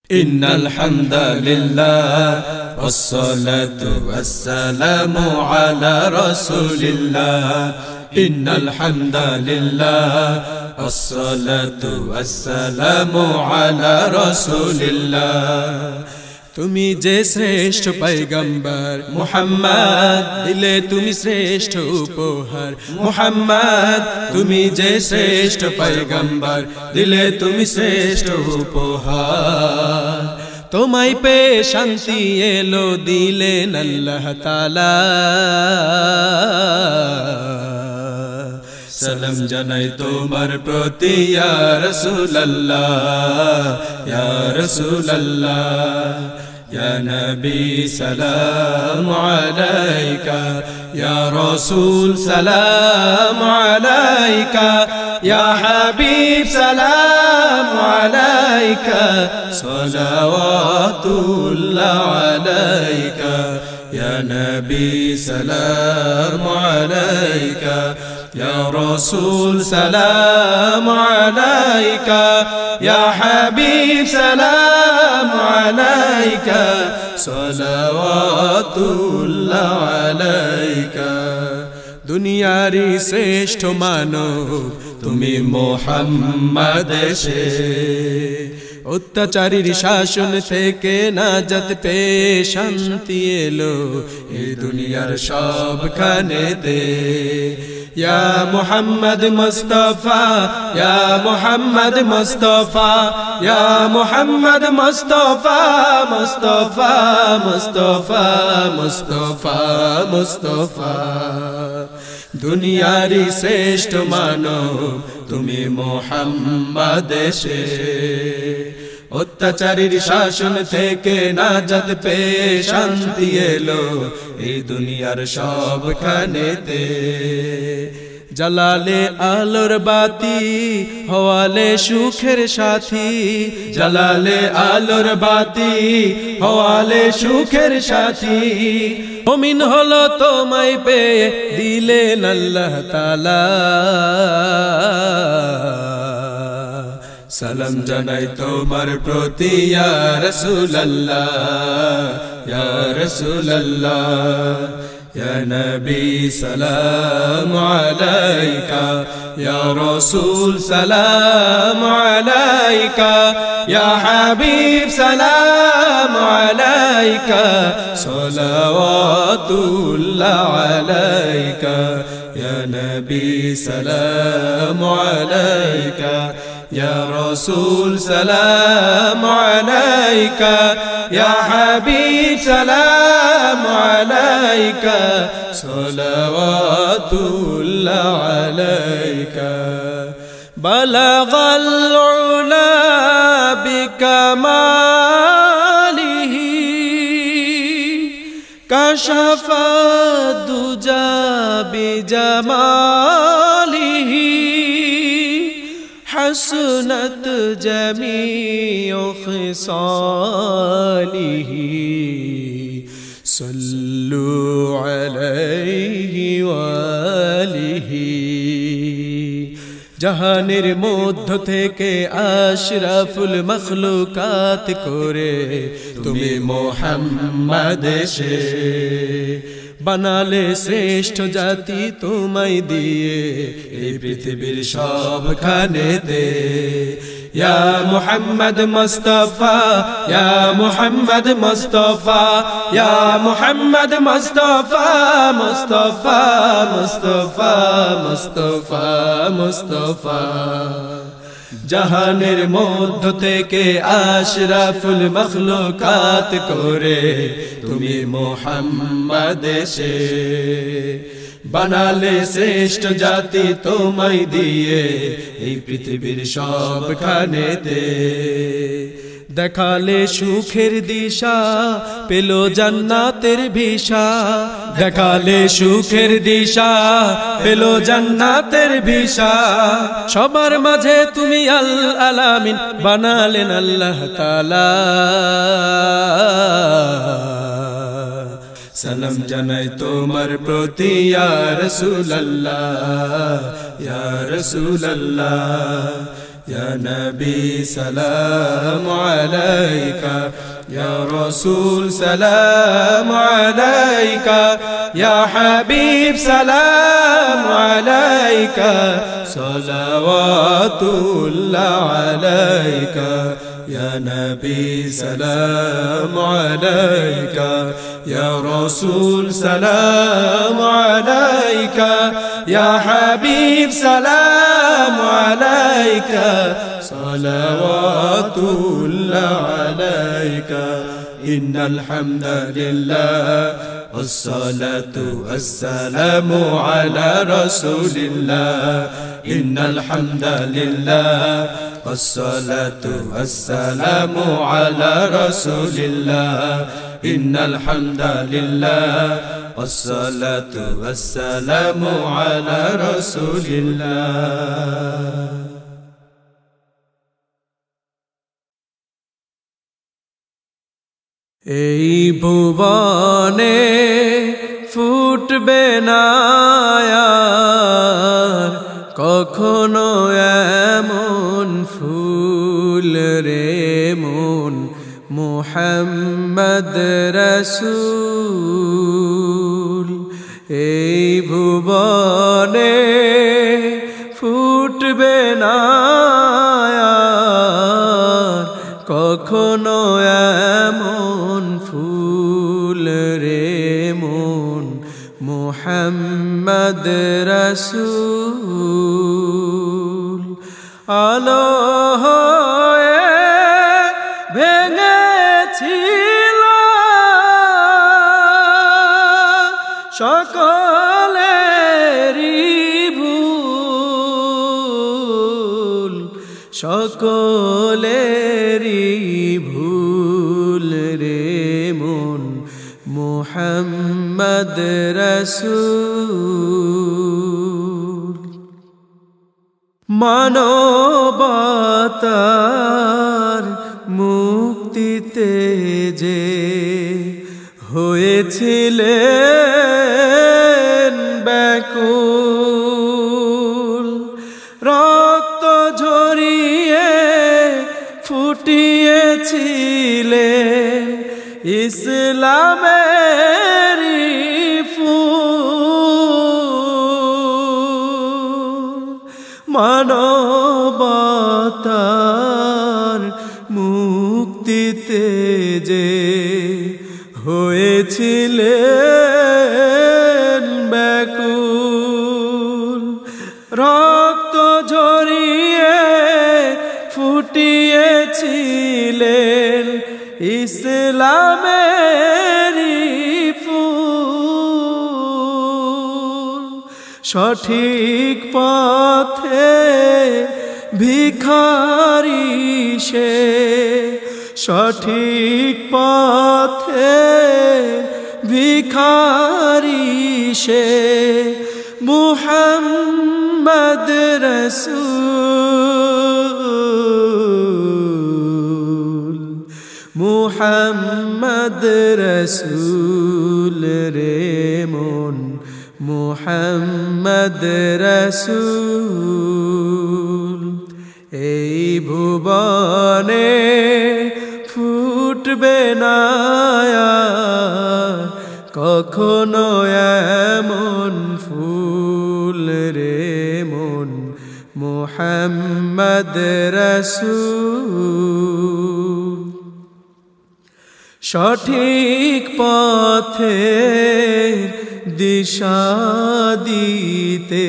ইন্নাল হামদালিল্লাহ ওয়াসসালাতু ওয়াসসালামু আলা রাসূলিল্লাহ ইন্নাল হামদালিল্লাহ ওয়াসসালাতু ওয়াসসালামু আলা রাসূলিল্লাহ তুমি যে শ্রেষ্ঠ পয়গম্বর মুহাম্মদ দিলে তুমি শ্রেষ্ঠ উপহার মুহাম্মদ তুমি যে শ্রেষ্ঠ পয়গম্বর দিলে তুমি শ্রেষ্ঠ উপহার তোমায় পেয়ে শান্তি এলো দিলেন আল্লাহ তাআলা সালাম জানাই তোমার প্রতি ইয়া রাসূলুল্লাহ ইয়া রাসূলুল্লাহ ইয়া নবী সালাম আলাইকা ইয়া রাসূল সালাম আলাইকা ইয়া হাবিব সালাম আলাইকা সালাওয়াতুল্লাহ আলাইকা ইয়া নবী সালাম আলাইকা يا رسول سلام عليك يا حبيب سلام عليك صلوات الله عليك দুনিয়ারি শ্রেষ্ঠ মানব তুমি মুহাম্মদ এসে অত্যাচারীর শাসন থেকে নাজাত পেয়ে শান্তি এলো এই দুনিয়ার সবখানেতে ইয়া মুহাম্মদ মুস্তাফা ইয়া মুহাম্মদ মুস্তাফা ইয়া মুহাম্মদ মুস্তাফা মুস্তাফা মুস্তাফা মুস্তাফা মুস্তাফা দুনিয়ারি শ্রেষ্ঠ মানব তুমি মুহাম্মদ এসে অত্যাচারীর শাসন থেকে নাজাত পেয়ে শান্তি এলো এই দুনিয়ার সবখানেতে জালালে আলোর বাতি হওয়ালে সুখের সাথী জালালে আলোর বাতি হওয়ালে সুখের সাথী মুমিন হলো তোমায় পেয়ে দিলেন আল্লাহ তাআলা সালাম জানাই তোমার প্রতি ইয়া রাসূলুল্লাহ ইয়া রাসূলুল্লাহ ইয়া নবী সালাম আলাইকা ইয়া রাসূল সালাম আলাইকা ইয়া হাবিব সালাম আলাইকা সালাওয়াতুল্লাহ আলাইকা ইয়া নবী সালাম আলাইকা يا رسول سلام عليك يا حبيب سلام عليك صلوات الله عليك بلغ العلا بكماله كشف الدجى بجماله حسنت جميع خصاله صلوا عليه وآله জাহানের মধ্য থেকে আশরাফুল মখলুকাত করে তুমি মুহাম্মদ এসে বানালে শ্রেষ্ঠ জাতি তোমায় দিয়ে এই পৃথিবীর সবখানেতে ইয়া মুহাম্মদ মুস্তাফা ইয়া মুহাম্মদ মুস্তাফা ইয়া মুহাম্মদ মুস্তাফা মুস্তাফা মুস্তাফা মুস্তাফা মুস্তাফা জাহানের মধ্য থেকে আশরাফুল মখলুকাত করে তুমি মুহাম্মদ এসে বানালে শ্রেষ্ঠ জাতি তোমায় দিয়ে এই পৃথিবীর সবখানেতে দেখালে সুখের দিশা পেল জান্নাতের ভিসা দেখালে সুখের দিশা পেল জান্নাতের ভিসা সবার মাঝে তুমি আল আলামিন বানালেন আল্লাহ তাআলা সালাম জানাই তোমার প্রতি ইয়া রাসূলুল্লাহ ইয়া রাসূলুল্লাহ يا نبي سلام عليك يا رسول سلام عليك يا حبيب سلام عليك صلوات الله عليك يا نبي سلام عليك يا رسول سلام عليك يا حبيب سلام عليك صلوات الله عليك إن الحمد لله والصلاة والسلام على رسول الله إن الحمد لله والصلاة والسلام على رسول الله إن الحمد لله والصلاة والسلام على رسول الله এই ভুবনে ফুটবে না আর কখনো এমন ফুল রে মন মুহাম্মদ রাসূল এই ভুবনে ফুটবে না আর কখনো এমন ফুল রে মন মুহাম্মদ রাসূল আলো হয়ে ভেঙেছিল সকলেরই ভুল সকলেরই ভুল রে মন মুহাম্মদ রাসূল মানবতার মুক্তিতে যে হয়েছিলেন ব্যাকুল রক্ত ঝরিয়ে ফুটিয়েছিলেন ইসলামের ফুল মানবতার মুক্তিতে যে হয়েছিলেন ব্যাকুল রক্ত ঝরিয়ে ফুটিয়েছিলেন ইসলামের ফুল সঠিক পথে ভিখারি সে সঠিক পথে ভিখারি সে মুহাম্মদ রাসূল মুহাম্মদ রাসূল রে মন মুহাম্মদ রাসূল এই ভুবনে ফুটবে না কখনো এমন ফুল রে মন মুহাম্মদ রাসূল সঠিক পথে দিশা দিতে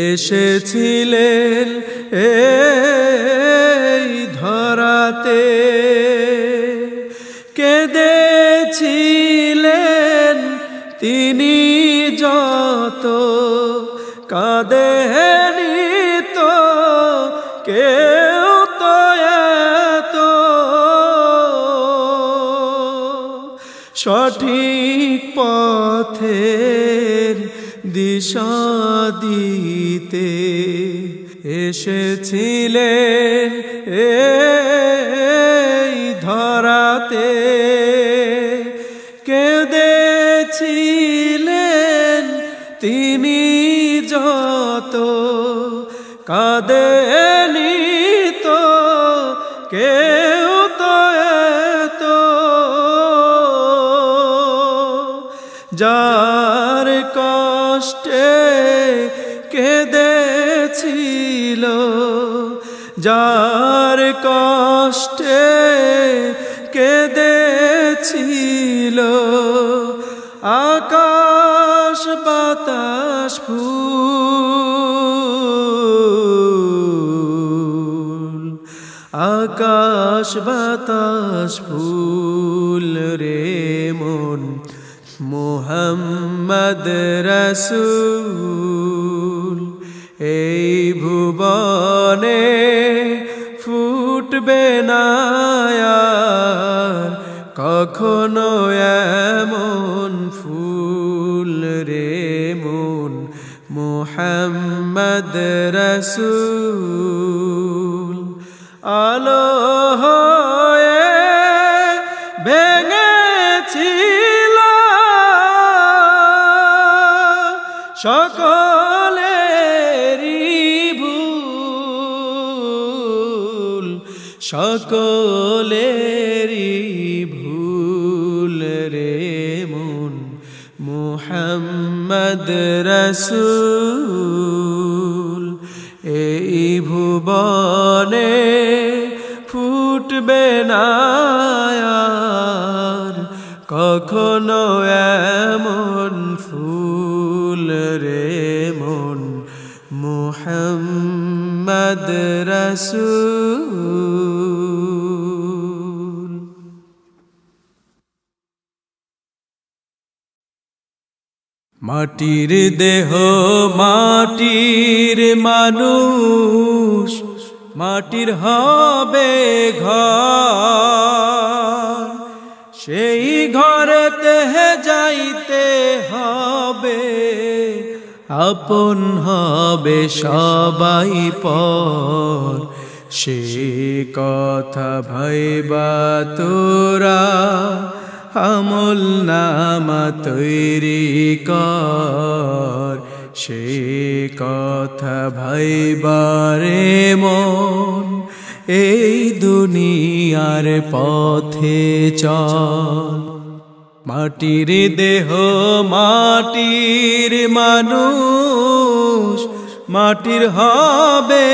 এসেছিলেন এই ধরাতে কেঁদেছিলেন তিনি যত কাঁদেনি তো কেউ তো এত সঠিক পথের দিশা দিতে এসেছিলেন এই ধরাতে কেঁদেছিলেন তিনি যত কাঁদেনি তো কেউ তো এতো, যার কষ্টে কেঁদেছিল, যার কষ্টে কেঁদেছিল, আকাশ বাতাস ফুল, আকাশ বাতাস ফুল রে মন মুহাম্মদ রাসূল। এই ভুবনে ফুটবে না আর কখনো এমন ফুল রে মন মুহাম্মদ রাসূল। আলো হয়ে ভেঙেছিল সকলেরই ভুল, সকলেরই ভুল রে মন মুহাম্মদ রাসূল। এই ভুবনে ফুটবে না আর কখনো এমন ফুল রে মন মুহাম্মদ রাসূল। মাটির দেহ মাটির মানুষ, মাটির হবে ঘর, সেই ঘরেতে যাইতে হবে, আপন হবে সবাই পর। সে কথা ভাইবা তোরা আমল নামা তৈরি কর, সে কথা ভাইবারে মন এই দুনিয়ার পথে চল। মাটির দেহ মাটির মানুষ, মাটির হবে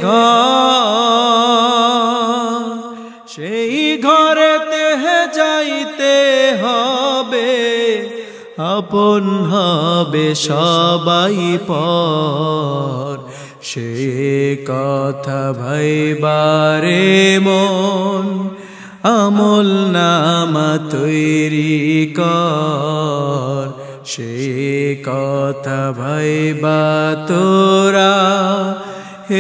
ঘর, সেই ঘরেতে যাইতে হবে, আপন হবে সবাই পর। সে কথা ভাইবারে মন আমল নামা তৈরি কর, সে কথা ভাইবা তোরা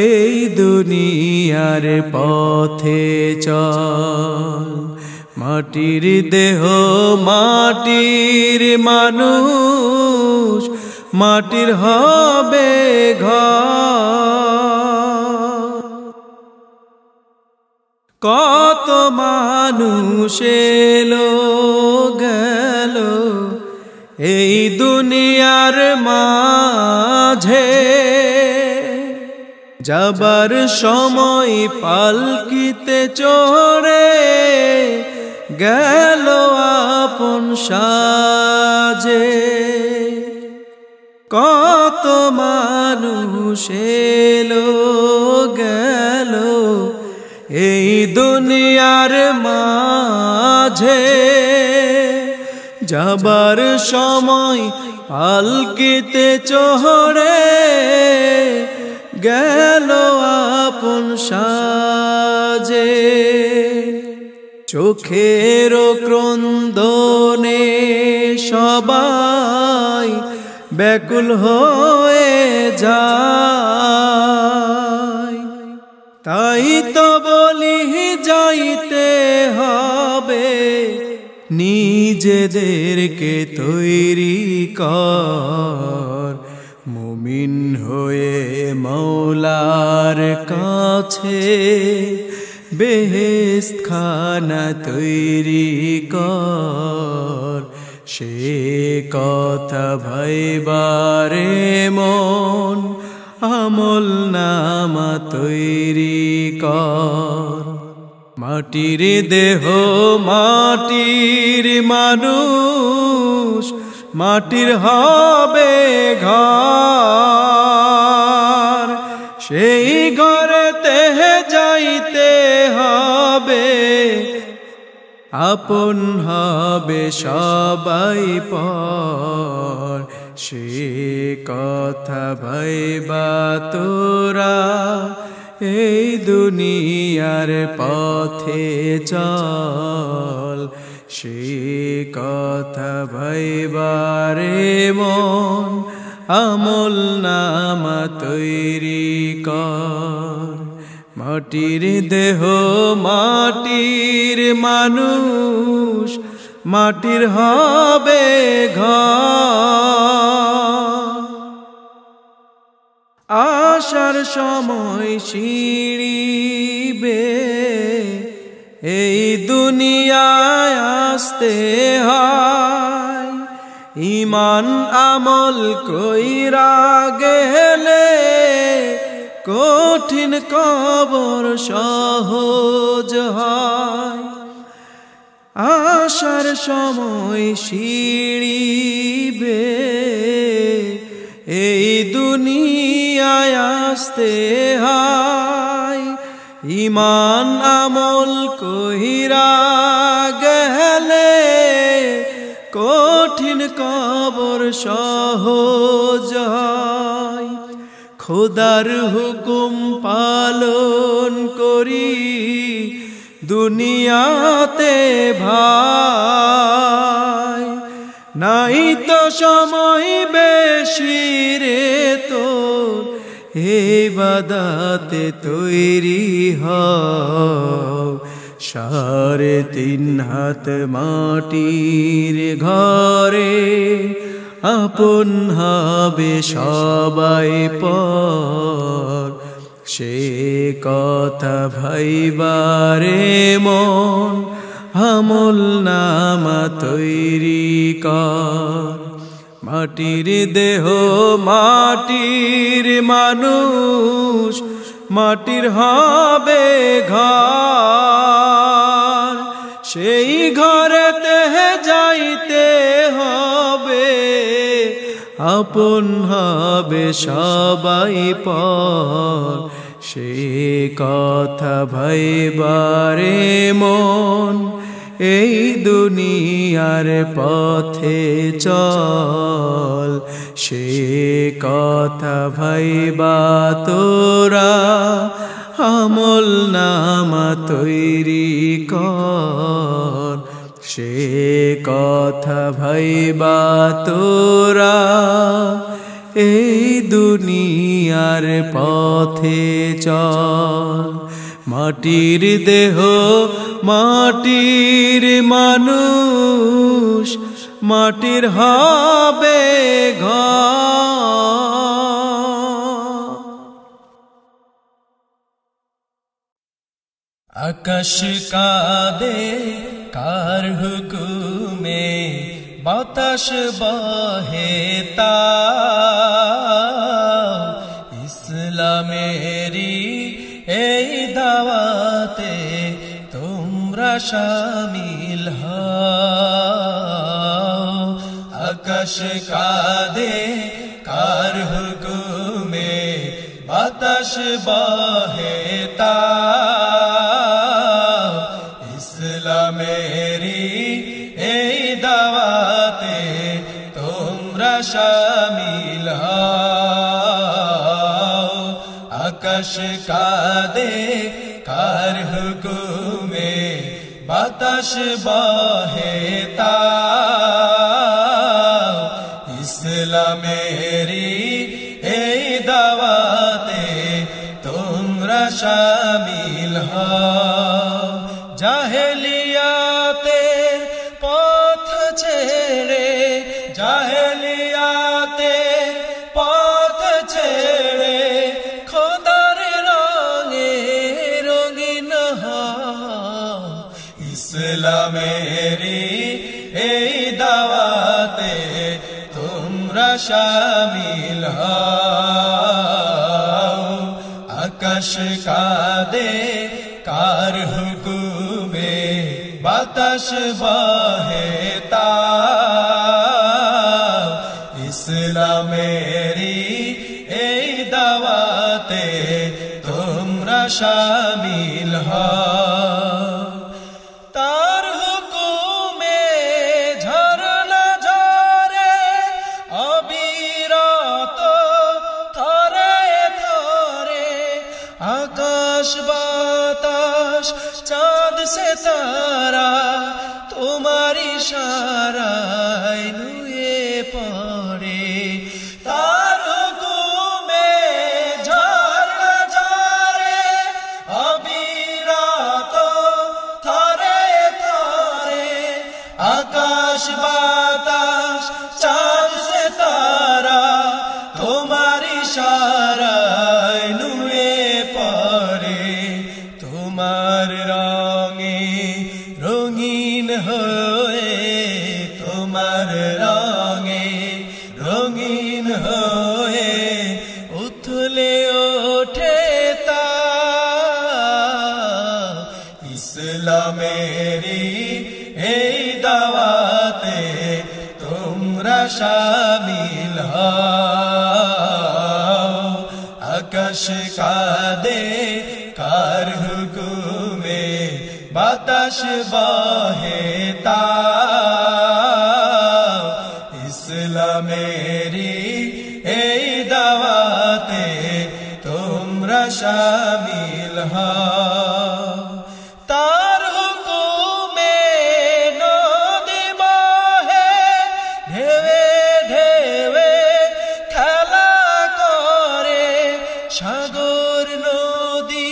এই দুনিয়ার পথে চল। মাটির দেহ মাটির মানুষ, মাটির হবে ঘর। কত মানুষ এলো গেল এই দুনিয়ার মাঝে, যাবার সময় পালকিতে চড়ে গেল আপন সাজে। কত মানুষ এলো গেল এই দুনিয়ার মাঝে, যাবার সময় পালকিতে চড়ে গেল আপন সাজে। চোখের ক্রন্দনে সবাই ব্যাকুল হয়ে যায়, তাই তো বলি যাইতে হবে নিজেদেরকে তৈরি কর। মুমিন হয়ে মওলার কাছে বেহেশত খানা তৈরি কর, সে কথা ভাইবারে মন আমল নামা তৈরি কর। মাটির দেহ মাটির মানুষ, মাটির হবে ঘর, সেই ঘরেতে যাইতে হবে, আপন হবে সবাই পর। সে কথা ভাইবা তোরা এই দুনিয়ার পথে চল, সে কথা ভাইবারে মন, আমল নামা তৈরি কর। মাটির দেহ মাটির মানুষ, মাটির হবে ঘর। আসার সময় সিঁড়িবে এই দুনিয়ায় আসতে হয়, ঈমান আমল কইরা গেলে কঠিন কবর সহজ হয়। আসার সময় সিঁড়িবে এই দুনিয়ায় আসতে হয়, ঈমান আমল কইরা গেলে কঠিন কবর সহজ হয়। খোদার হুকুম পালন করি দুনিয়াতে ভাই, নাই তো সময় বেশি রে তোর, ইবাদতে তৈরি হও। 3.5 হাত মাটির ঘরে আপন হবে সবাই পর, সে কথা ভাইবারে মন, আমল নামা তৈরি কর। মাটির দেহ মাটির মানুষ, মাটির হবে ঘর, সেই ঘরেতে যাইতে হবে, আপন হবে সবাই পর। সে কথা ভাইবারে মন, এই দুনিয়ার পথে চল, সে কথা ভাইবা তোরা, আমল নামা তৈরি কর। সে কথা ভাইবা তোরা, এই দুনিয়ার পথে চল। মাটির দেহ মাটির মানুষ, মাটির হবে ঘর। আকাশ কাঁদে কার হুকুমে, বাতাস বহে তাও, ইসলামেরি এই দাওয়াতে তোমরা শামিল হও। আকাশ কাঁদে কার হুকুমে, বাতাস বহে তাও, ইসলামেরি এই দাওয়াতে তোমরা শামিল হও। আকাশ কাঁদে কার হুকুমে, বাতাস বহে তাও, ইসলামেরি এই দাওয়াতে তোমরা শামিল হও। জাহেলিয়াতের পথ ছেড়ে, জাহেলিয়াতের পথ ছেড়ে, খোদার রঙে রঙিন হও। ইসলামেরি এই দাওয়াতে তোমরা শামিল হও। আকাশ কাঁদে কার হুকুমে বাতাস বহে তাও ইসলামেরি এই দাওয়াতে তোমরা শামিল হও তার হুকুমে ঝরনা ঝরে অবিরত থরে থরে আকাশ বাতাস চাঁদ সিতারা তোমার ইশারায় নুয়ে পড়ে তার হুকুমে ঝরনা ঝরে অবিরত থরে থরে আকাশ বাতাস চাঁদ সিতারা তোমার ইশারায় নুয়ে পড়ে তোমার রঙে রঙিন হয়ে তোমার রঙে রঙিন হয়ে উথলে ওঠে তা ইসলামেরি এই দাওয়াতে তোমরা শামিল হও আকাশ কাঁদে কার হুকুমে বাতাস বহে তাও ইসলামেরি এই দাওয়াতে তোমরা শামিল হও তার হুকুমে নদী বহে ঢেউে ঢেউে খেলা করে সাগর নদী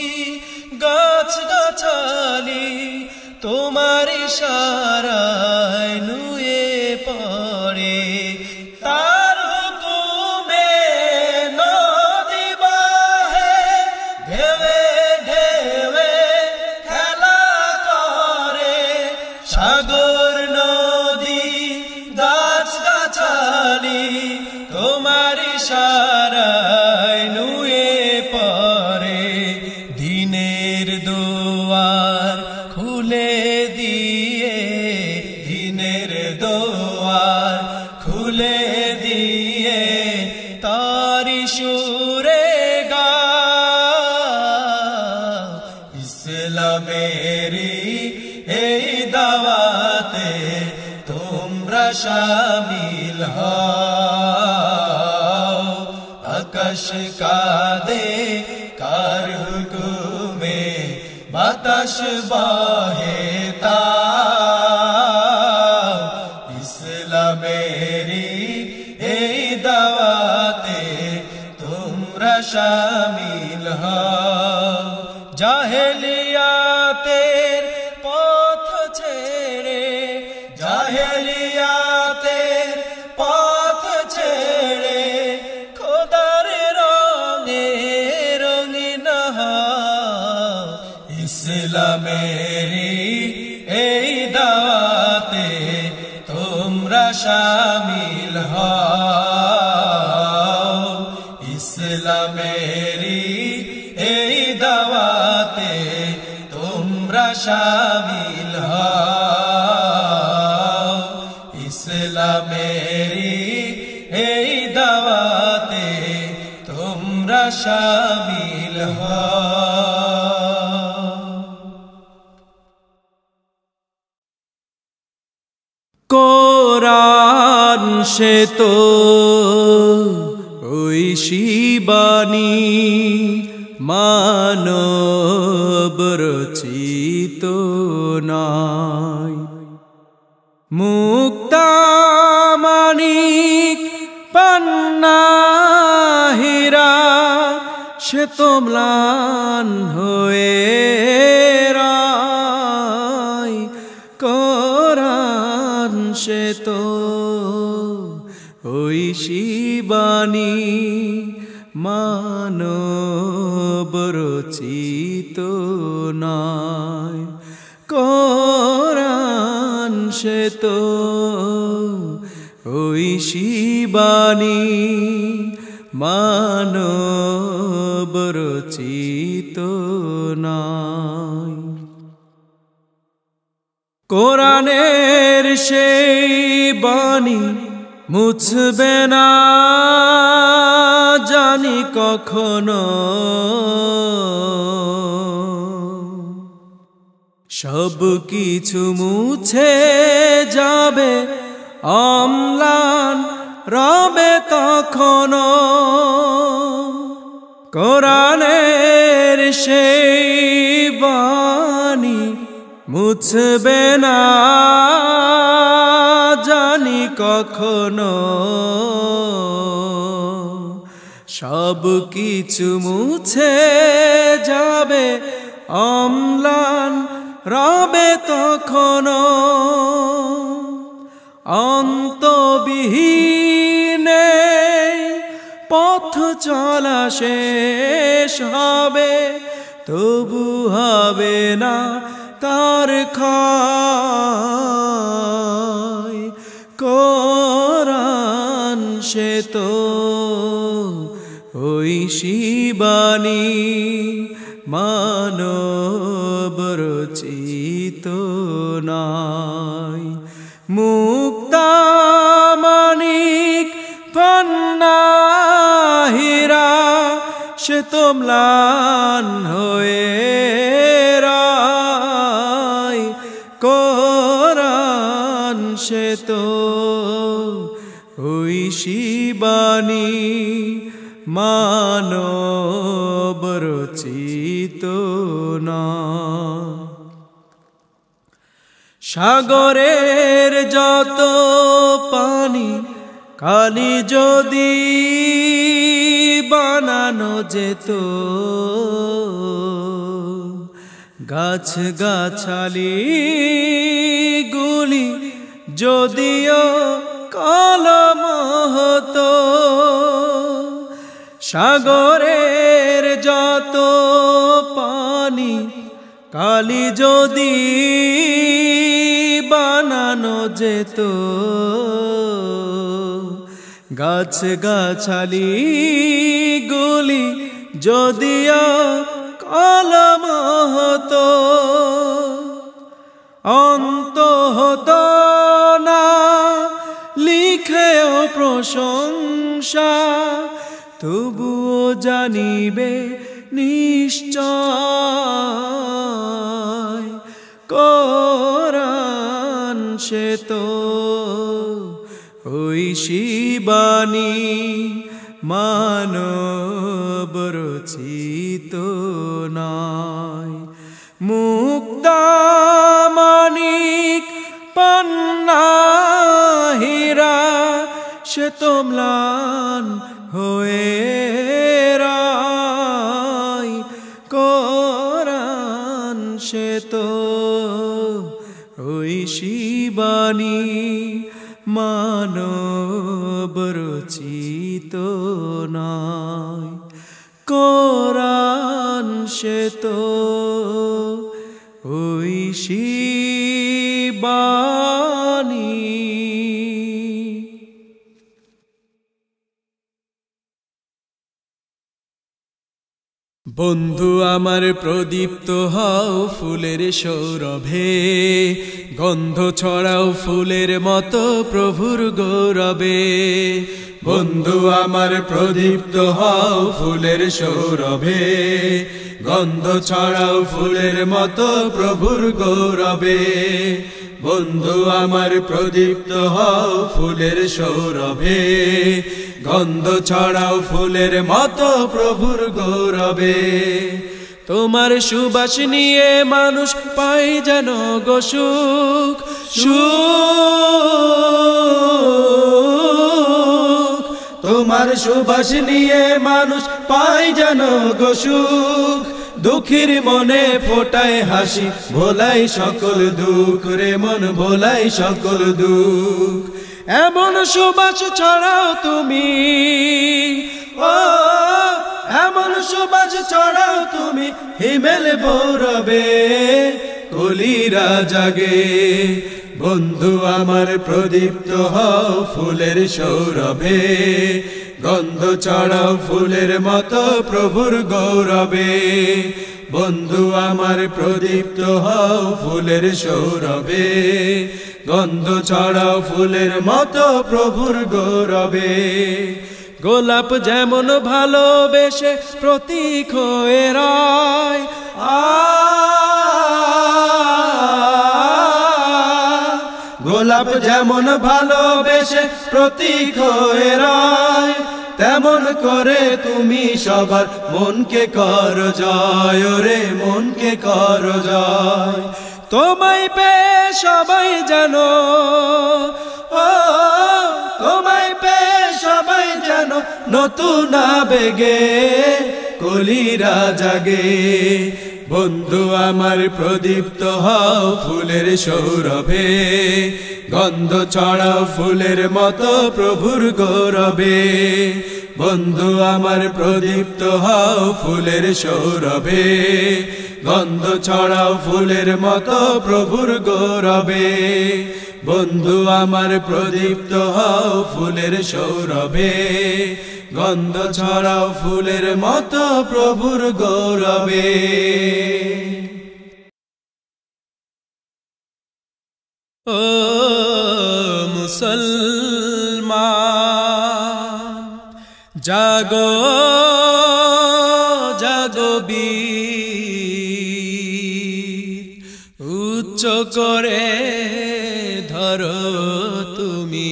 গাছ গাছালি তোমার ইশারায় নুয়ে পড়ে তার হুকুমে নদী বহে ঢেউে ঢেউে খেলা করে সাগর নদী গাছ গাছালি তোমার ইশারায় নুয়ে পড়ে দিনের দুয়ার খুলে দিয়ে দিনের দুয়ার খুলে দিয়ে তারি সুরে গাও ইসলামেরি এই দাওয়াতে তোমরা শামিল হও আকাশ কাঁদে কার হুকুমে বাতাস বহে তাও ইসলামেরি এই দাওয়াতে তোমরা শামিল হও জাহেলিয়াতের পথ ছেড়ে জাহেলিয়াতের পথ ছেড়ে খোদার রঙে রঙিন হও ইসলামেরি এই দাওয়াতে তোমরা শামিল হও ইসলামেরি এই দাওয়াতে তোমরা শামিল হও ইসলামেরি এই দাওয়াতে তোমরা শামিল হও কোরআন সে তো ঐশী বাণী মানব রচিত নাই মুক্তা মানিক পান্না হীরা সে তো ম্লান হয়ে রায় কোরআন সে তো ঐশী বাণী মানব রচিত নাই কোরআন সে তো ঐশী বাণী মানব রচিত নাই। কোরআনের সেই বাণী মুছবে না জানি কখনো, সব কিছু মুছে যাবে অম্লান রবে তখনো। কোরআনের সেই বাণী মুছবে না জানি কখনো, সব কিছু মুছে যাবে অম্লান রবে তখনো। অন্তবিহীনে পথ চলা শেষ হবে, তবু হবে না তার ক্ষয়। কোরআন সে তো ঐশী বাণী মানব রচিত নাই। মুক্তা মানিক পান্না হীরা সে তো ম্লান হয়ে রায়। কোরআন সে তো ঐশী বাণী মানব রচিত না। সাগরের যত পানি কালি যদি বানানো যেত, গাছ গাছালি গুলি যদিও কলম হতো, সাগরের যত পানি কালি যদি বানানো যেত, গাছ গাছালি গুলি যদিও কলম হতো, অন্ত হতো না লিখেও প্রশংসা, তবুও জানিবে নিশ্চয়। কোরআন সে তো ঐশী বাণী মানব রচিত নাই। মুক্তা মানিক পান্না হীরা সে তো ম্লান হয়ে রায়। কোরআন সে তো ঐশী বাণী মানব রচিত নাই। কোরআন সে তো ঐশী বাণী। বন্ধু আমার প্রদীপ্ত হও ফুলের সৌরভে, গন্ধ ছড়াও ফুলের মতো প্রভুর গৌরবে। বন্ধু আমার প্রদীপ্ত হও ফুলের সৌরভে, গন্ধ ছড়াও ফুলের মতো প্রভুর গৌরবে। বন্ধু আমার প্রদীপ্ত হও ফুলের সৌরভে, গন্ধ ছড়াও ফুলের মতো প্রভুর গৌরবে। তোমার সুবাস নিয়ে মানুষ পায় যেন গো সুখ, সুখ। তোমার সুবাস নিয়ে মানুষ পায় যেন গো সুখ, দুঃখীর মনে ফোটায় হাসি, ভোলাই সকল দুঃখ রে মন, ভোলাই সকল দুঃখ। এমন সুবাস ছড়াও তুমি, ও এমন সুবাস ছড়াও তুমি, হিমেল গৌরবে কলিরা জাগে। বন্ধু আমার প্রদীপ্ত হও ফুলের সৌরভে, গন্ধ ছড়াও ফুলের মতো প্রভুর গৌরবে বন্ধু আমার প্রদীপ্ত হও ফুলের সৌরভে গন্ধ ছড়াও ফুলের মতো প্রভুর গৌরবে গোলাপ যেমন ভালোবেসে প্রতীক হয়ে রয় গোলাপ যেমন ভালোবেসে প্রতীক হয়ে রয় তেমন করে তুমি সবার মনকে কর জয় রে মনকে কর জয় তোমায় পেয়ে সবাই জানো তোমায় পেয়ে সবাই জানো নতুন আবেগে কলিরা জাগে বন্ধু আমার প্রদীপ্ত হও ফুলের সৌরভে গন্ধ ছড়াও ফুলের মতো প্রভুর গৌরবে বন্ধু আমার প্রদীপ্ত হও ফুলের সৌরভে গন্ধ ছড়াও ফুলের মতো প্রভুর গৌরবে বন্ধু আমার প্রদীপ্ত হও ফুলের সৌরভে গন্ধ ছড়াও ফুলের মতো প্রভুর গৌরবে ও মুসলমান জাগো জাগো বীর উচ্চ করে ধরো তুমি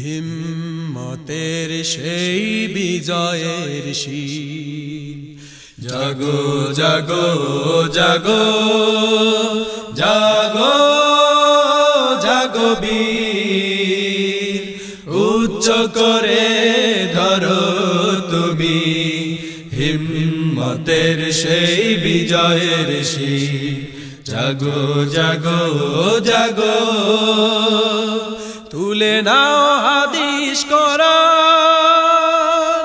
হিম্মতের সেই বিজয়ের শীল জাগো জাগো জাগো জাগো জাগো বীর উচ্চ করে ধরো তুমি হিম্মতের সেই বিজয়ের শীল জাগো জাগো জাগো তুলে নাও হাদিস কোরআন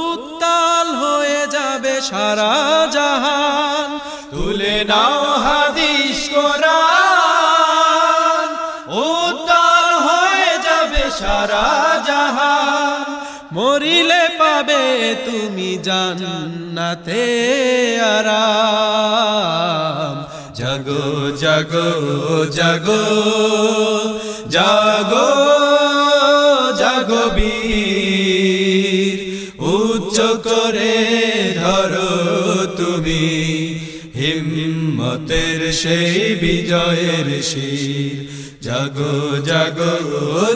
উত্তাল হয়ে যাবে সারা জাহান তুলে নাও হাদিস কোরআন উত্তাল হয়ে যাবে সারা জাহান মরিলে পাবে তুমি জান্নাতে আরাম জাগো জাগো জাগো জাগো জাগো বীর উচ্চ করে ধরো তুমি হিম্মতের সেই বিজয়ের শীর জাগো জাগো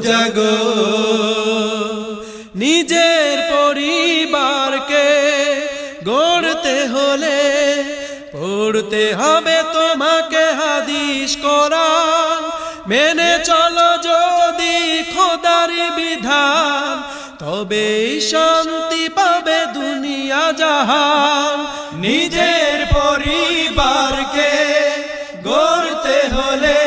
জাগো নিজের পরিবারকে গড়তে হলে পড়তে হবে তোমাকে হাদিস কোরআন মেনে চলো যদি খোদার বিধান তবেই শান্তি পাবে দুনিয়া জাহান নিজের পরিবারকে গড়তে হলে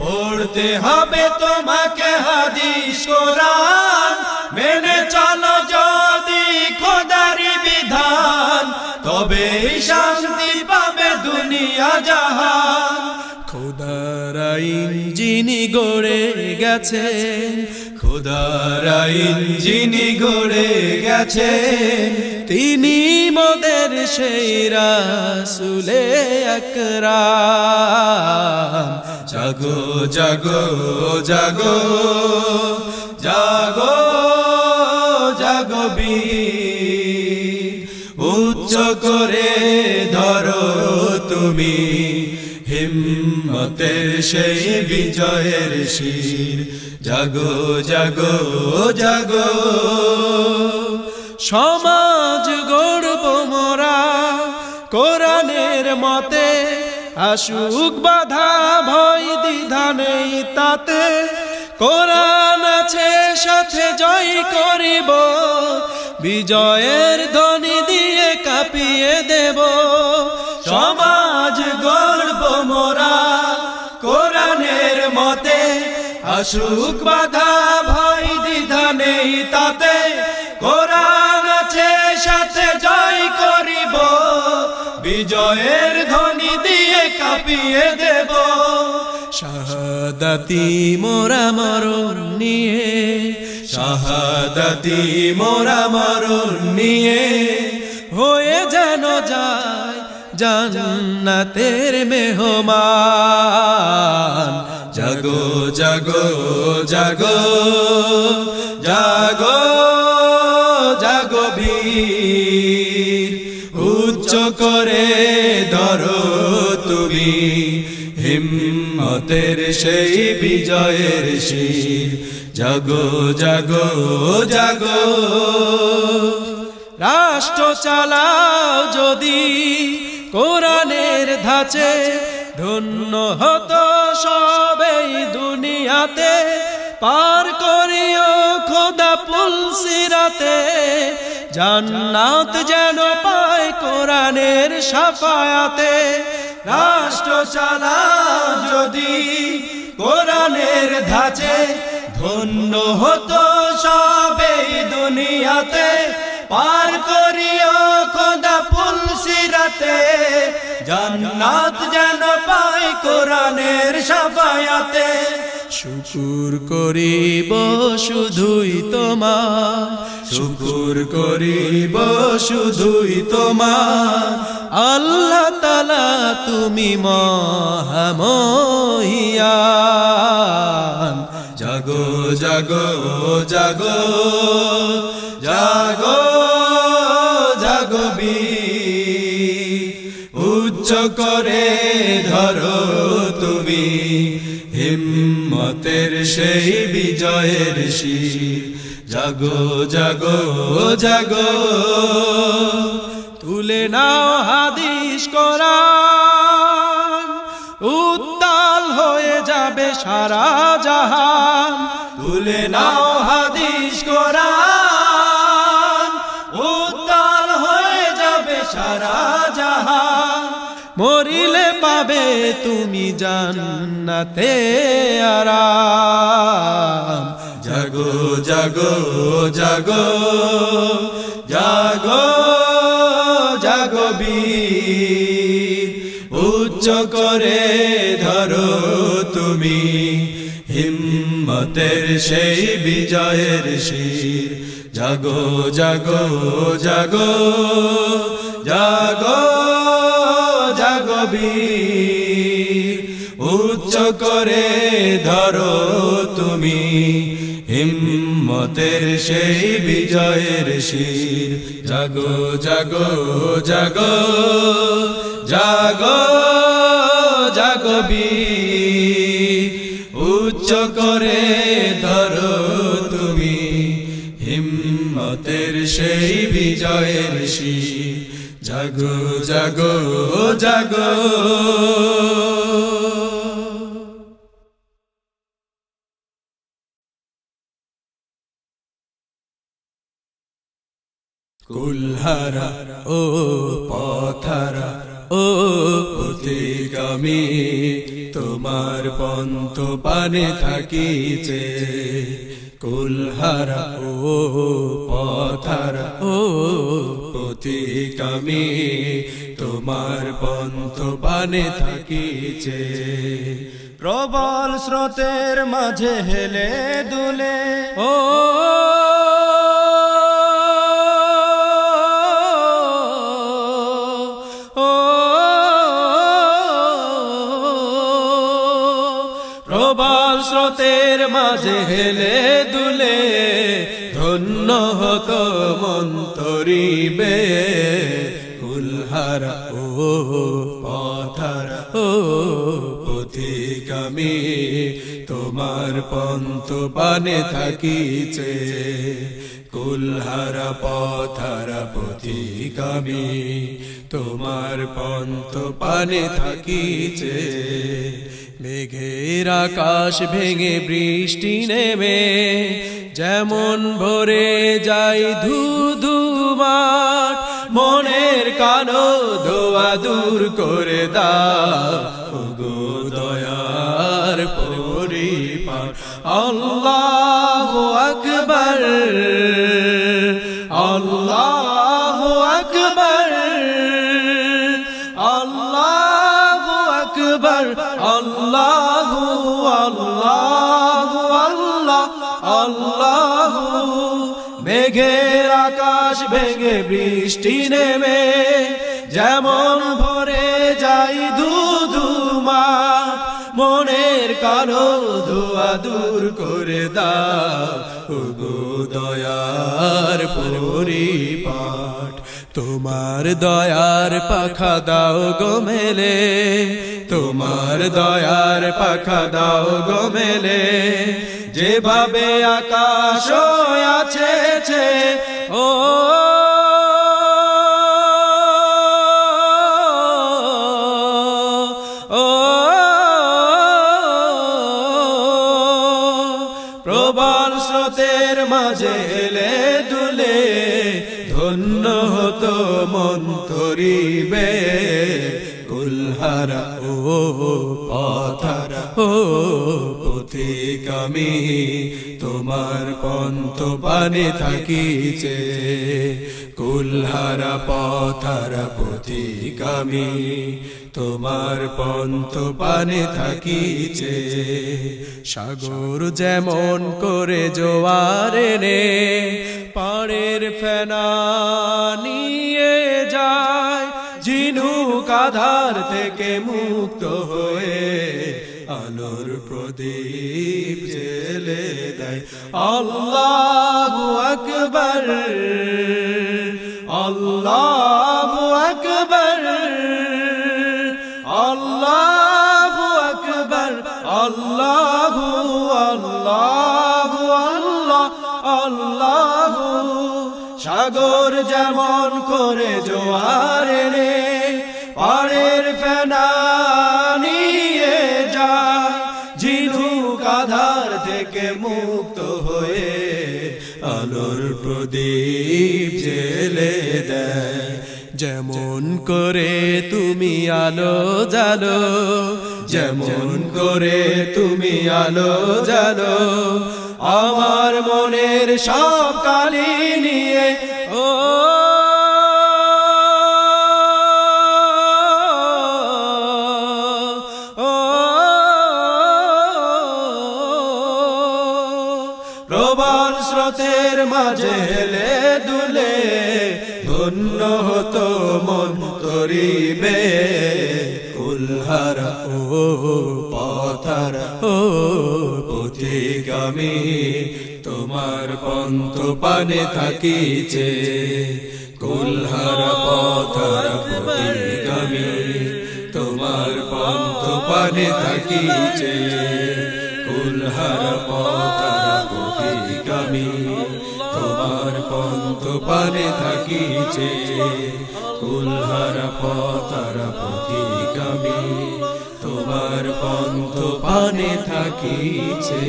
পড়তে হবে তোমাকে হাদিস কোরআন মেনে চলো যদি খোদার বিধান তবেই শান্তি পাবে দুনিয়া জাহান খোদার আইন যিনি গড়ে গেছেন খোদার আইন যিনি গড়ে গেছেন তিনি মোদের সেই রাসূলে আকরাম জাগো জাগো জাগো জাগো জাগো বীর উচ্চ করে ধরো তুমি হিম্মতের সেই বিজয়ের শীর জাগো জাগো জাগো সমাজ গড়ব মোরা কোরআনের মতে আসুক বাধা ভয় দ্বিধা নেই তাতে কোরআন আছে সাথে জয় করিব বিজয়ের ধ্বনি দিয়ে কাঁপিয়ে দেব সমাজ গড়ব মোরা কোরআনের মতে আসুক বাধা ভয় দ্বিধা নেই তাতে কোরআন আছে সাথে জয় করিব বিজয়ের ধ্বনি দিয়ে কাঁপিয়ে দেব শাহাদাতি মোরা মরণ নিয়ে শাহাদাতি মোরা মরণ নিয়ে হয়ে যেন যায় জান্নাতের মেহমান। জাগো জাগো জাগো জাগো জাগো বীর, উচ্চ করে ধরো তুমি হিম্মতের সেই বিজয়ের শির। জাগো জাগো জাগো, রাষ্ট্র চালাও যদি কোরআনের ধাঁচে, ধন্য হতো সবেই দুনিয়াতে। পার করিও খোদা পুলসিরাতে, জান্নাত যেন পায় কোরআনের শাফায়াতে। রাষ্ট্র চালাও যদি কোরআনের ধাঁচে, ধন্য হতো সবেই দুনিয়াতে। পার করিও খোদা পুলসিরাতে, জান্নাত যেন পায় কোরআনের শাফায়াতে। শুকুর করিব শুধুই তোমার, শুকুর করিব শুধুই তোমার। আল্লাহ তাআলা তুমি মহামহিয়ান। জাগো জাগো জাগো জাগো জাগো বীর, উচ্চ করে ধরো তুমি হিম্মতের সেই বিজয়ের শির। জাগো জাগো জাগো, তুলে নাও হাদিস কোরআন, উত্তাল হয়ে যাবে সারা জাহান। তুলে নাও হাদিস কোরআন, উত্তাল হয়ে যাবে সারা জাহান। মরিলে পাবে তুমি জান্নাতে আরাম। জাগো জাগো জাগো জাগো জাগো বীর, উচ্চ করে ধরো তুমি হিম্মতের সেই বিজয়ের শির। জাগো জাগো জাগো জাগো জাগো বীর, উচ্চ করে ধরো তুমি হিম্মতের সেই বিজয়ের শির। জাগো জাগো জাগো জাগো জাগো বীর, উচ্চ করে ধরো তুমি হিম্মতের সেই বিজয়ের শির। জাগো জাগো জাগো। কুলহারা ও পথারা ও পথিগামী, তোমার পন্থ পানে থাকিছে। কুলহারা ও পথারা ও পথিগামী, তোমার পন্থ পানে থাকিছে। প্রবল স্রোতের মাঝে হেলে দুলে ও প্রবল স্রোতের মাঝে হেলে দুলে, ধন্য হতো মন তরিবে। কুলহারা ও পথারা ও পথিগামী, তোমার পন্থ পানে থাকিছে। কুলহারা পথারা পথিগামী, তোমার পন্থ পানে থাকিছে। মেঘের আকাশ ভেঙে বৃষ্টি নেমে, যেমন ভরে যাই ধুধু মাঠ। মনের কালো ধোয়া দূর করে দাও ওগো দয়ার পরিপার। আল্লাহু আকবার আল্লাহু আকবার আল্লাহু আকবার আল্লাহু আল্লাহু আল্লাহ আল্লাহু মেঘের আকাশ ভেঙে বৃষ্টি নেমে যেমন ভরে যায় ধুধু মাঠ মনের কালো ধোয়া দূর করে দাও ওগো দয়ার পরিপাঠ তোমার দয়ার পাখা দাও গো মেলে তোমার দয়ার পাখা দাও গো মেলে যেভাবে আকাশ আছে ও প্রবল স্রোতের মাঝে হেলে দুলে ধন্য হতো মন তরিবে কুলহারা ও পথহারা ও পথিক আমি তোমার পন্থ পানে থাকিছে কুলহারা পথহারা পথিক আমি তোমার পন্থ পানে থাকিছে সাগর যেমন করে জোয়ার এনে পাড়ের ফেনা নিয়ে যায় ঝিনুক আধার থেকে মুক্ত হয়ে আলোর প্রদীপ জ্বেলে দেয় আল্লাহু আকবার আল্লাহু আকবার আল্লাহু আকবার আল্লাহু আল্লাহু আল্লাহ আল্লাহু সাগর যেমন করে জোয়ার এনে পাড়ের ফেনা নিয়ে যায় ঝিনুক আধার থেকে মুক্ত হয়ে আলোর প্রদীপ জ্বেলে দেয় যেমন করে তুমি আলো জ্বালো যেমন করে তুমি আলো জ্বালো আমার মনের সব কালি নিয়ে ও প্রবল স্রোতের মাঝে হেলে দুলে ধন্য হতো মন তরিবে কুলহারা ও পথহারা ও পথিক আমি তোমার পন্থ পানে থাকিছে কুলহারা পথহারা পথিক আমি তোমার পন্থ পানে থাকিছে কুলহারা পথহারা পথিক আমি তোমার পন্থ পানে থাকিছে কুলহারা পথহারা পথিক আমি তোমার পন্থ পানে থাকিছে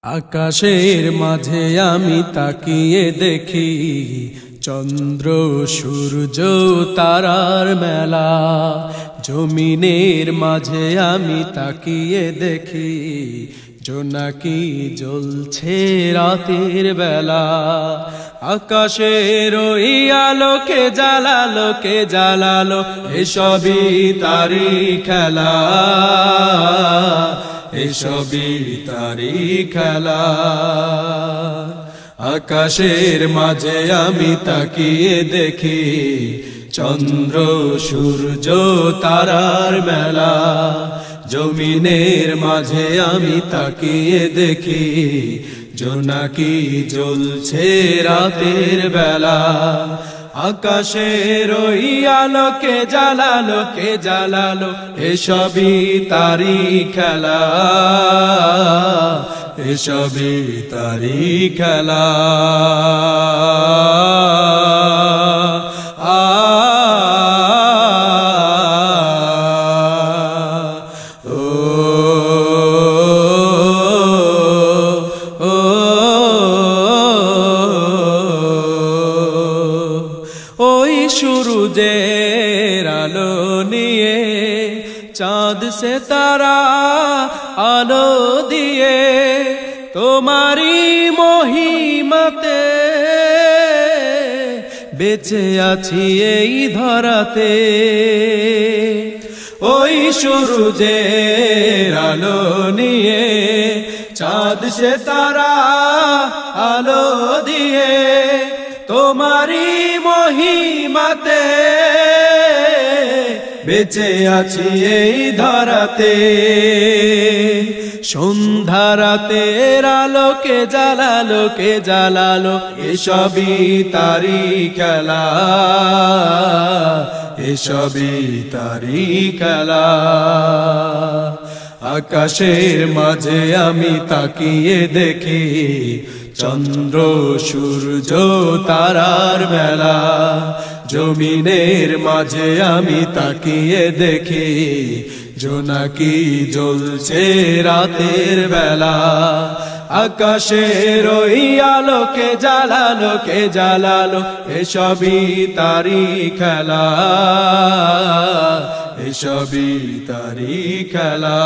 আকাশের মাঝে আমি তাকিয়ে দেখি চন্দ্র সূর্য তারার মেলা জমিনের মাঝে আমি তাকিয়ে দেখি জোনাকি জ্বলছে রাতের বেলা আকাশের ওই আলোকে জ্বালালো এসবই তারি খেলা এসবই তারি খেলা আকাশের মাঝে আমি তাকিয়ে দেখি চন্দ্র সূর্য তারার মেলা জমিনের মাঝে আমি তাকিয়ে দেখি জোনাকি জ্বলছে রাতের বেলা আকাশের ওই আলোকে জ্বালালো এসবই তারি খেলা এসবই তারি খেলা সূরজের আলো নিয়ে চাঁদ সে তারা আলো দিয়ে তোমারি মহিমাতে বেঁচে আছি এই ধরাতে ওই সূরজের আলো নিয়ে চাঁদ সে তারা আলো দিয়ে তোমারি মহিমাতে বেঁচে আছি এই ধরাতে সন্ধ্যা রাতের আলোকে জ্বালালো এসবই তারি খেলা এসবই তারি খেলা আকাশের মাঝে আমি তাকিয়ে দেখি চন্দ্র সূর্য তারার মেলা জমিনের মাঝে আমি তাকিয়ে দেখি জোনাকি জ্বলছে রাতের বেলা আকাশের ওই আলোকে জ্বালালো এসবই তারি খেলা এসবই তারি খেলা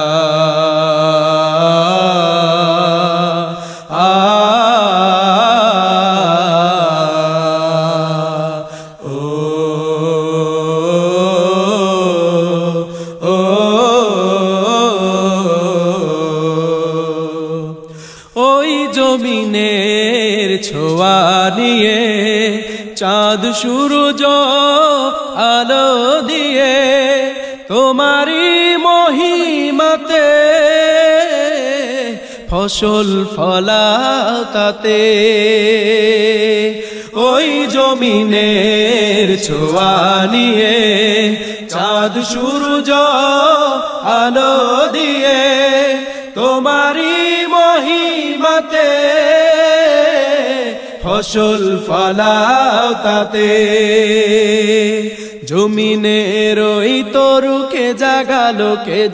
জমিনের ছোঁয়া নিয়ে চাঁদ সূরজ আলো দিয়ে তোমারি মহিমাতে ফসল ফলাও তাতে ওই জমিনের ছোঁয়া নিয়ে চাঁদ সূরজ আলো দিয়ে তোমারি মহিমাতে ফসল ফলাও তাতে জমিনের ওই তরুকে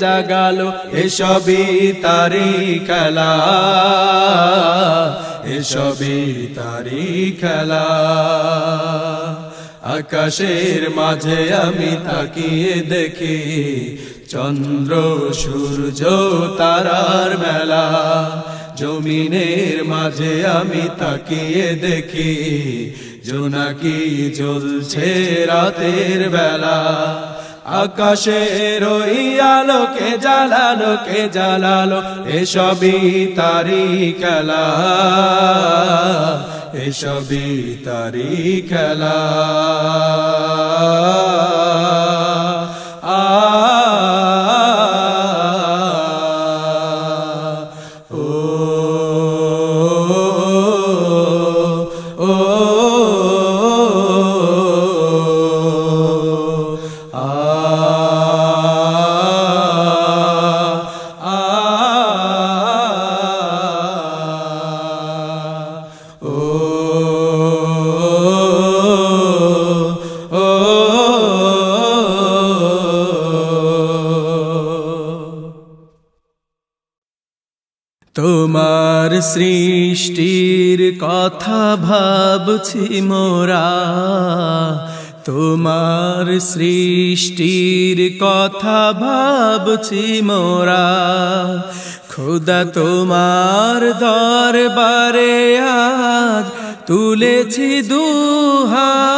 জাগালো এসবই তারি খেলা এসবই তারি খেলা আকাশের মাঝে আমি তাকিয়ে দেখি চন্দ্র সূর্য তারার মেলা জমিনের মাঝে আমি তাকিয়ে দেখি জোনাকি জ্বলছে রাতের বেলা আকাশের ওই আলোকে জ্বালালো এসবই তারি খেলা এসবই তারি খেলা তোমার সৃষ্টির কথা ভাবছি মোরা তোমার সৃষ্টির কথা ভাবছি মোরা খোদা তোমার দরবারে আজ তুলেছি দুহাত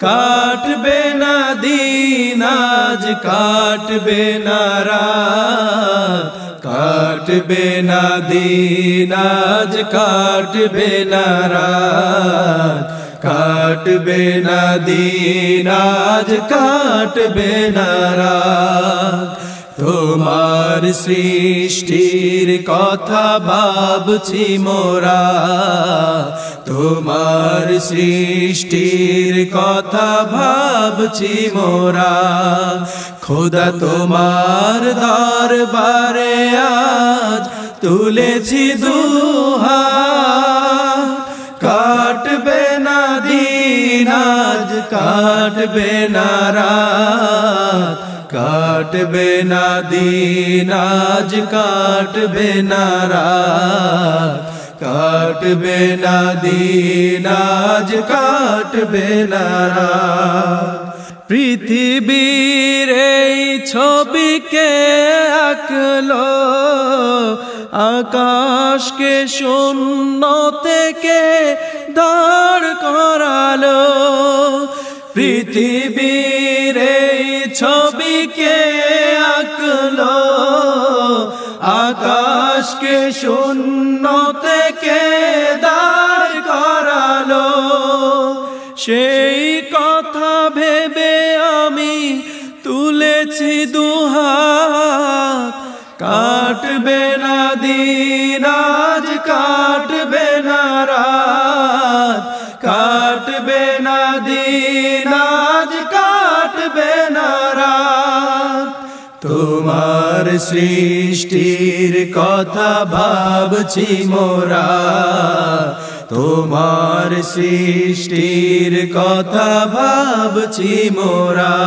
কাটবে না দিন আজ কাটবে না রাত কাটবে না দিন আজ কাটবে না রাত কাটবে না দিন আজ কাটবে না রাত তোমার সৃষ্টির কথা ভাবছি মোরা তোমার সৃষ্টির কথা ভাবছি মোরা খোদা তোমার দরবারে আজ তুলেছি দুহাত কাটবে না দিন আজ কাটবে না রাত কাটবে না দিন আজ কাটবে না রাত কাটবে না দিন আজ কাটবে না রাত পৃথিবীর এই ছবিকে আঁকলো আকাশকে শূন্য থেকে দাঁড় করালো পৃথিবীর এই ছবি লাশকে শূন্য থেকে দাঁড় করালো। সেই কথা ভেবে আমি তুলেছি দুহাত, কাটবে না দিন আজ কাটবে না রাত, কাটবে না দিন আজ কাটবে না রাত। তোমার সৃষ্টির কথা ভাবছি মোরা, তোমার সৃষ্টির কথা ভাবছি মোরা।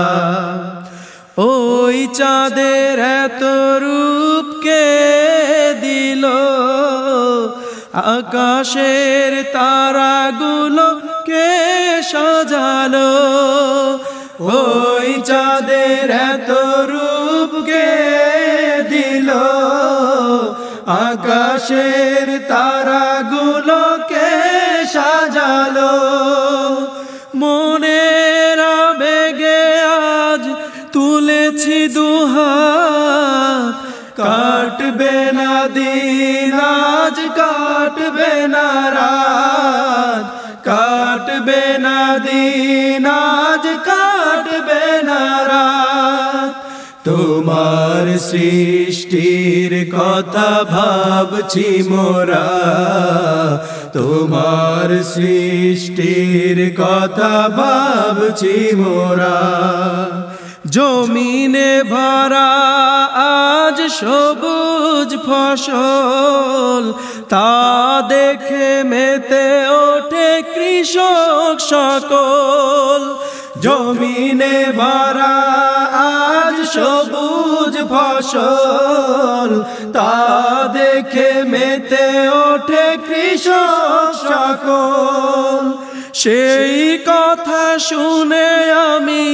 ওই চাঁদের এত রূপকে দিল, আকাশের তারাগুলো কে সাজালো। ওই চাঁদের এত রূপকে দিল, আকাশের তারাগুলো কে সাজালো। মনের আবেগে আজ তুলেছি দুহাত, কাটবে না দিন আজ কাটবে না রাত, কাটবে না দিন আজ কাটবে না রাত। তোমার সৃষ্টির কথা ভাবছি মোরা, তোমার সৃষ্টির কথা ভাবছি মোরা। জমিনে ভরা আজ সবুজ ফসল, তা দেখে মেতে ওঠে কৃষক সকল। জমিনে ভরা আজ সবুজ ফসল, তা দেখে মেতে ওঠে কৃষক সকল। সেই কথা শুনে আমি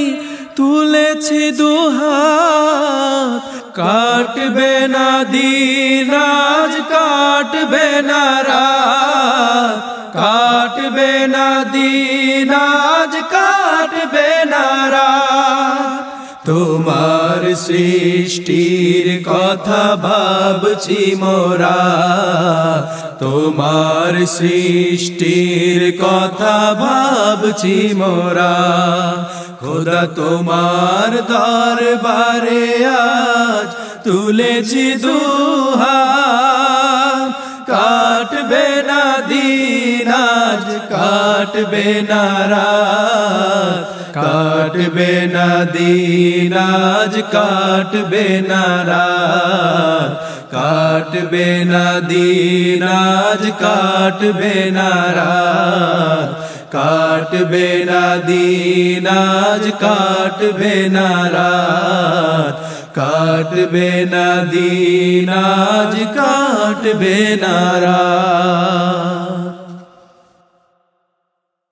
তুলেছি দুহাত, কাটবে না দিন আজ কাটবে না রাত, কাটবে না দিন আজ কাটবে না রাত। তোমার সৃষ্টির কথা ভাবছি মোরা, তোমার সৃষ্টির কথা ভাবছি মোরা। খোদা তোমার দরবারে আজ তুলেছি দুহাত, কাটবে না দিন আজ কাটবে না রাত, কাটবে না দিন আজ কাটবে না রাত, কাটবে না দিন আজ কাটবে না রাত, কাটবে না দিন আজ কাটবে না রাত, কাটবে না দিন আজ কাটবে না রাত।